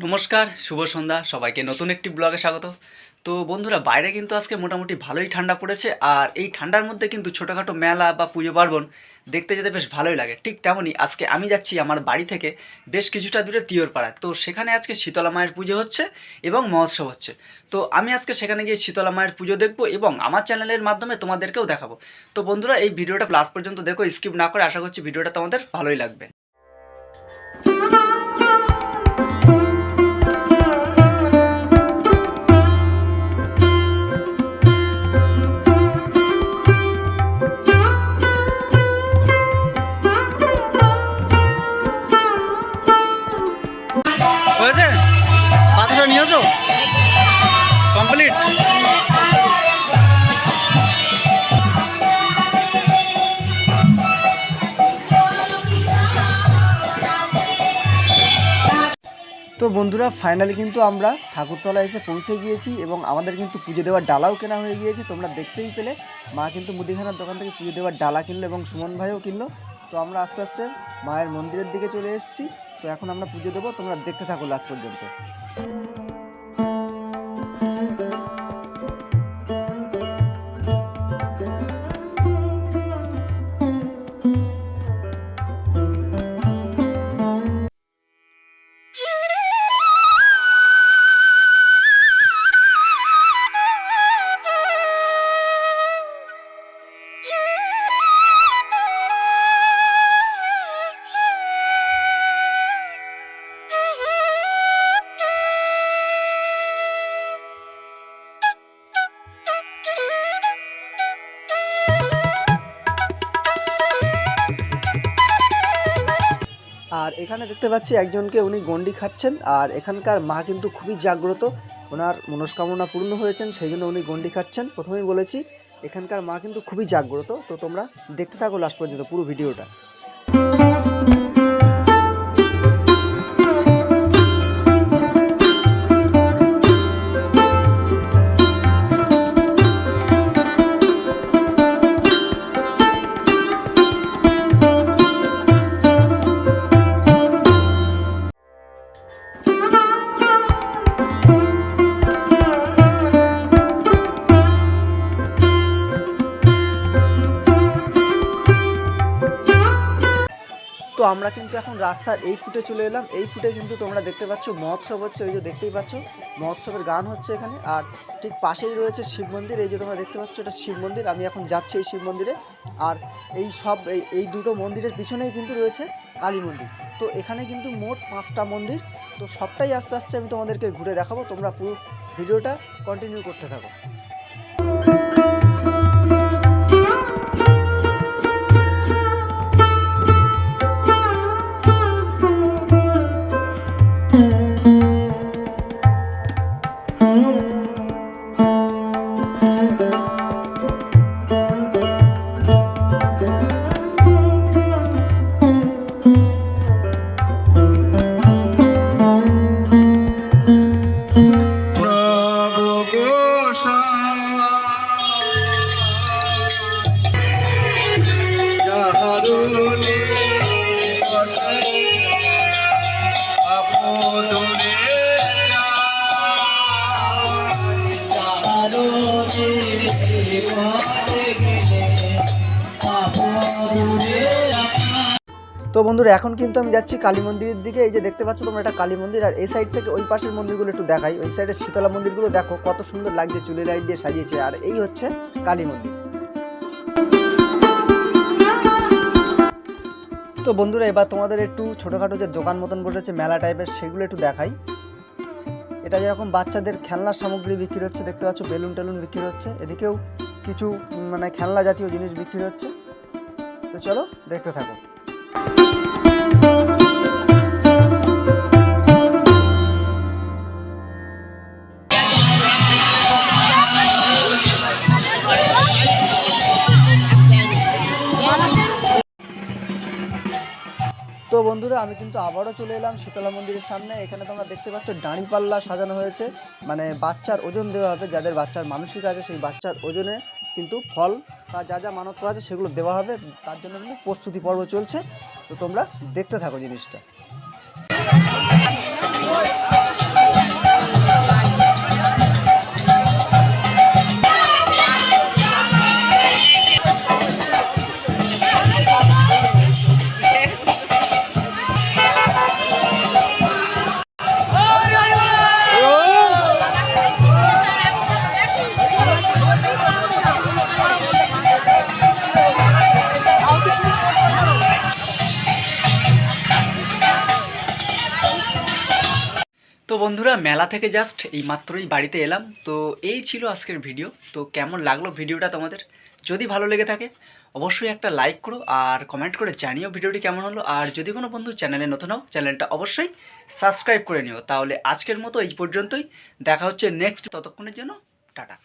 নমস্কার, শুভ সন্ধ্যা সবাইকে নতুন একটি ব্লগে স্বাগত। তো বন্ধুরা, বাইরে কিন্তু আজকে মোটামুটি ভালোই ঠান্ডা পড়েছে। আর এই ঠান্ডার মধ্যে কিন্তু ছোটোখাটো মেলা বা পুজো পার্বণ দেখতে যেতে বেশ ভালোই লাগে। ঠিক তেমনই আজকে আমি যাচ্ছি আমার বাড়ি থেকে বেশ কিছুটা দূরে তিওরপাড়ায়। তো সেখানে আজকে শীতলা মায়ের পুজো হচ্ছে এবং মহোৎসব হচ্ছে। তো আমি আজকে সেখানে গিয়ে শীতলা মায়ের পুজো দেখবো এবং আমার চ্যানেলের মাধ্যমে তোমাদেরকেও দেখাবো। তো বন্ধুরা, এই ভিডিওটা লাস্ট পর্যন্ত দেখো, স্কিপ না করে। আশা করছি ভিডিওটা তোমাদের ভালোই লাগবে। হয়েছে? বাতাসা নিয়েছো? কমপ্লিট? তো বন্ধুরা, ফাইনালি কিন্তু আমরা ঠাকুরতলা এসে পৌঁছে গিয়েছি এবং আমাদের কিন্তু পুজো দেওয়ার ডালাও কেনা হয়ে গিয়েছে। তোমরা দেখতেই পেলে, মা কিন্তু মুদিখানার দোকান থেকে পুজো দেওয়ার ডালা কিনলো এবং সুমন ভাইও কিনলো। তো আমরা আস্তে আস্তে মায়ের মন্দিরের দিকে চলে এসেছি। তো এখন আমরা পুজো দেবো, তোমরা দেখতে থাকো লাস্ট পর্যন্ত। আর এখানে দেখতে পাচ্ছি একজনকে, উনি গন্ডি খাচ্ছেন। আর এখানকার মা কিন্তু খুবই জাগ্রত, ওনার মনস্কামনা পূর্ণ হয়েছেন, সেই জন্য উনি গন্ডি খাচ্ছেন। প্রথমেই বলেছি এখানকার মা কিন্তু খুবই জাগ্রত। তো তোমরা দেখতে থাকো লাস্ট পর্যন্ত পুরো ভিডিওটা। তো আমরা কিন্তু এখন রাস্তার এই ফুটে চলে এলাম। এই ফুটে কিন্তু তোমরা দেখতে পাচ্ছ মহোৎসব হচ্ছে, ওই যে দেখতেই পাচ্ছ মহোৎসবের গান হচ্ছে এখানে। আর ঠিক পাশেই রয়েছে শিব মন্দির, এই যে তোমরা দেখতে পাচ্ছ এটা শিব মন্দির। আমি এখন যাচ্ছি এই শিব মন্দিরে। আর এই সব এই দুটো মন্দিরের পিছনেই কিন্তু রয়েছে কালী মন্দির। তো এখানে কিন্তু মোট 5টা মন্দির। তো সবটাই আস্তে আস্তে আমি তোমাদেরকে ঘুরে দেখাবো, তোমরা পুরো ভিডিওটা কন্টিনিউ করতে থাকো। তো বন্ধুরা, এখন কিন্তু আমি যাচ্ছি কালী মন্দিরের দিকে। এই যে দেখতে পাচ্ছ তোমরা, এটা কালী মন্দির। আর এই সাইড থেকে ওই পাশের মন্দিরগুলো একটু দেখাই। ওই সাইডের শীতলা মন্দিরগুলো দেখো কত সুন্দর লাগছে, চুলি লাইট দিয়ে সাজিয়েছে। আর এই হচ্ছে কালী মন্দির। তো বন্ধুরা, এবার তোমাদের একটু ছোটোখাটো যে দোকান মতন বসেছে মেলা টাইপের, সেগুলো একটু দেখাই। এটা যেরকম বাচ্চাদের খেলনার সামগ্রী বিক্রি হচ্ছে, দেখতে পাচ্ছ বেলুন টেলুন বিক্রি হচ্ছে। এদিকেও কিছু মানে খেলনা জাতীয় জিনিস বিক্রি হচ্ছে। তো চলো দেখতে থাকো। তো বন্ধুরা, আমি কিন্তু আবারও চলে এলাম শীতলা মন্দিরের সামনে। এখানে তোমরা দেখতে পাচ্ছ দাঁড়িপাল্লা সাজানো হয়েছে, মানে বাচ্চার ওজন দেওয়া হবে। যাদের বাচ্চার মানসিক আছে সেই বাচ্চার ওজনে কিন্তু ফল বা যা যা মানত করা আছে সেগুলো দেওয়া হবে। তার জন্য কিন্তু প্রস্তুতি পর্ব চলছে। তো তোমরা দেখতে থাকো জিনিসটা। তো বন্ধুরা মেলা থেকে জাস্ট এই মাত্রই বাড়িতে এলাম। তো এই ছিল আজকের ভিডিও। তো কেমন লাগলো ভিডিওটা তোমাদের? যদি ভালো লেগে থাকে অবশ্যই একটা লাইক করো আর কমেন্ট করে জানিও ভিডিওটি কেমন হলো। আর যদি কোনো বন্ধু চ্যানেলে নতুন হও চ্যানেলটা অবশ্যই সাবস্ক্রাইব করে নিও। তাহলে আজকের মতো এই পর্যন্তই, দেখা হচ্ছে নেক্সট, ততক্ষণের জন্য টাটা।